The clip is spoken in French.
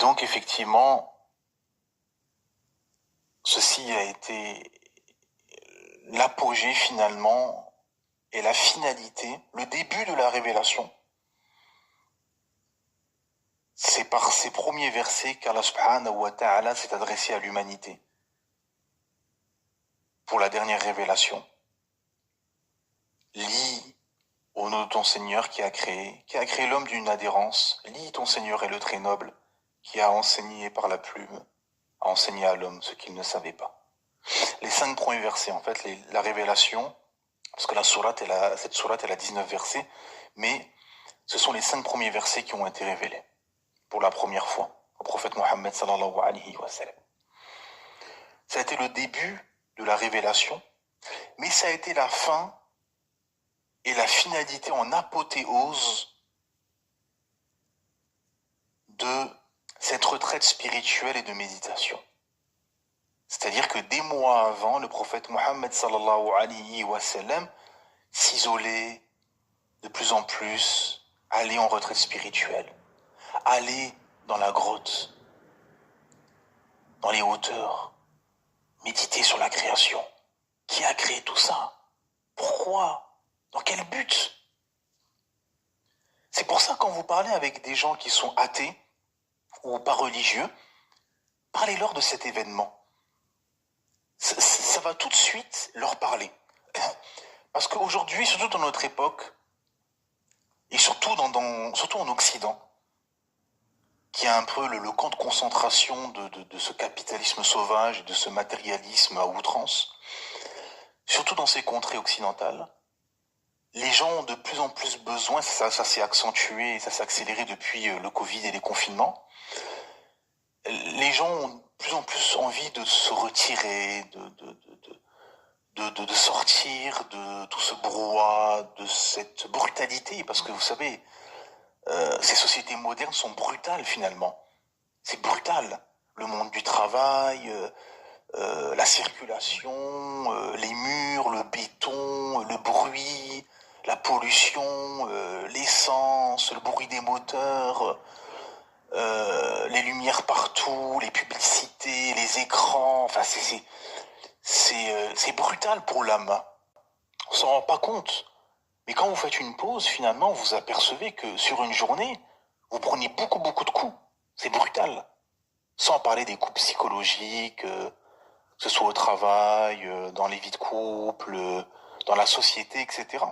donc effectivement, ceci a été l'apogée finalement et la finalité, le début de la révélation. C'est par ces premiers versets qu'Allah subhanahu wa ta'ala s'est adressé à l'humanité pour la dernière révélation. Lis au nom de ton Seigneur qui a créé l'homme d'une adhérence. Lis ton Seigneur est le très noble, qui a enseigné par la plume, a enseigné à l'homme ce qu'il ne savait pas. Les 5 premiers versets, en fait, la révélation, parce que cette sourate, elle a 19 versets, mais ce sont les 5 premiers versets qui ont été révélés pour la première fois au prophète Mohammed sallallahu alayhi wa sallam. Ça a été le début de la révélation, mais ça a été la fin et la finalité en apothéose de cette retraite spirituelle et de méditation. C'est-à-dire que des mois avant, le prophète Mohammed sallallahu alayhi wa sallam s'isolait de plus en plus, allait en retraite spirituelle, allait dans la grotte, dans les hauteurs, méditer sur la création. Qui a créé tout ça? Pourquoi? Dans quel but? C'est pour ça quand vous parlez avec des gens qui sont athées ou pas religieux, parlez-leur de cet événement. Ça va tout de suite leur parler. Parce qu'aujourd'hui, surtout dans notre époque, et surtout, surtout en Occident, qui est un peu le camp de concentration de ce capitalisme sauvage et de ce matérialisme à outrance, surtout dans ces contrées occidentales, les gens ont de plus en plus besoin, ça s'est accentué, ça s'est accéléré depuis le Covid et les confinements, les gens ont de plus en plus envie de se retirer, de sortir de tout ce brouhaha, de cette brutalité, parce que vous savez, ces sociétés modernes sont brutales finalement. C'est brutal. Le monde du travail, la circulation, les murs, le béton, le bruit, la pollution, l'essence, le bruit des moteurs, les lumières partout, les publicités, les écrans, enfin c'est brutal pour l'âme. On s'en rend pas compte. Mais quand vous faites une pause, finalement, vous apercevez que sur une journée, vous prenez beaucoup de coups. C'est brutal. Sans parler des coups psychologiques, que ce soit au travail, dans les vies de couple, dans la société, etc.